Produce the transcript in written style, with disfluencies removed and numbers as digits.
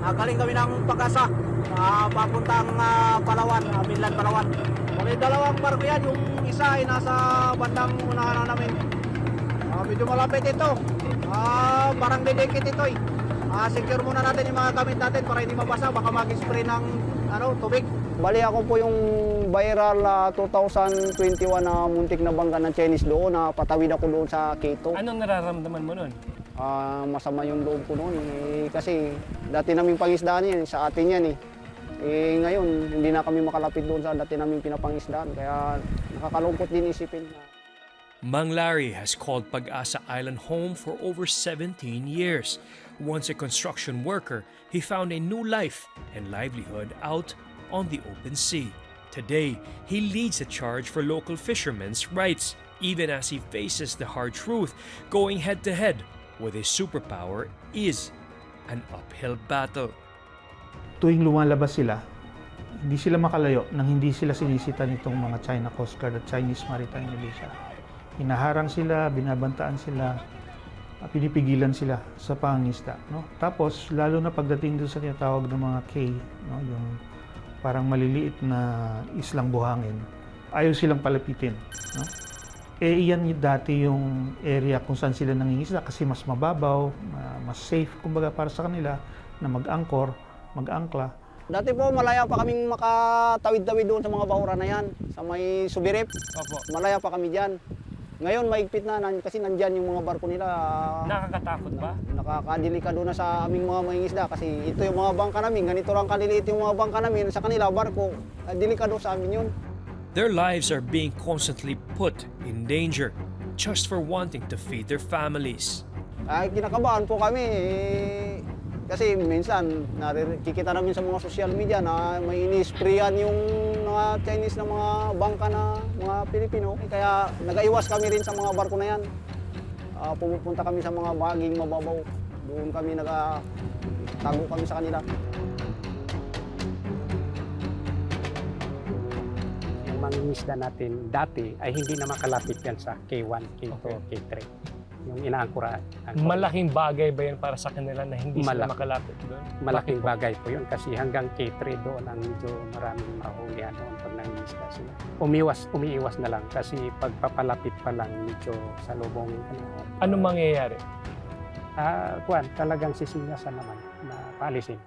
Galing kami ng Pag-asa, papuntang Palawan, Mainland Palawan. May dalawang barko yan, yung isa ay nasa bandang unahan namin. Medyo malapit ito, parang didikit ito eh. Secure muna natin yung mga gamit natin para hindi mabasa, baka mag-spray ng tubig. Bali ako po yung viral 2021 na muntik na bangga ng Chinese doon, na patawid ako doon sa Quito. Anong nararamdaman mo nun? Masama yung loob ko noon kasi dati naming pangisdaan yan, sa atin yan eh. Ngayon hindi na kami makalapit doon sa dati naming pinapangisdaan, kaya nakakalungkot din isipin. Mang Larry has called Pag-asa Island home for over 17 years. Once a construction worker, he found a new life and livelihood out on the open sea. Today, he leads a charge for local fishermen's rights, even as he faces the hard truth, going head-to-head with a superpower is an uphill battle. Tuwing lumalabas sila, hindi sila makalayo nang hindi sila sinisita nitong mga China Coast Guard at Chinese Maritime Militia. Hinaharang sila, binabantaan sila, pinipigilan sila sa pangingisda. No? Tapos, lalo na pagdating doon sa tinatawag ng mga K, no? Yung parang maliliit na islang buhangin, ayaw silang palapitin. No? Iyan dati yung area kung saan sila nangingisda kasi mas mababaw, mas safe, kumbaga para sa kanila na mag-angkor, mag-angkla. Dati po malaya pa kaming makatawid-tawid doon sa mga bahura na yan, sa may Subirip. Opo. Malaya pa kami dyan. Ngayon maigpit na kasi nandyan yung mga barko nila. Nakakatakot ba? Nakakadelikado na sa aming mga mangingisda kasi ito yung mga bangka namin, ganito lang kaliliit yung mga bangka namin, sa kanila barko, delikado sa amin yun. Their lives are being constantly put in danger just for wanting to feed their families. Kinakabahan po kami kasi minsan nakikita namin sa mga social media na may ini-sprayan yung mga Chinese na mga bangka na mga Pilipino. Kaya nag-aiwas kami rin sa mga barko na yan. Pumupunta kami sa mga bahaging mababaw. Doon kami tago kami sa kanila. Yung mangingisda natin dati ay hindi na makalapit yan sa K1, K2, K3. Yung inaangkura. Malaking bagay ba yan para sa kanila na hindi sila Malaki. makalapit doon? Malaking bagay po yun kasi hanggang K3 doon ang medyo maraming mahulihan doon pag nangingisda sila. Umiiwas na lang kasi pagpapalapit pa lang medyo sa lubong. Anong mangyayari? Talagang sisingasan naman na paalisin.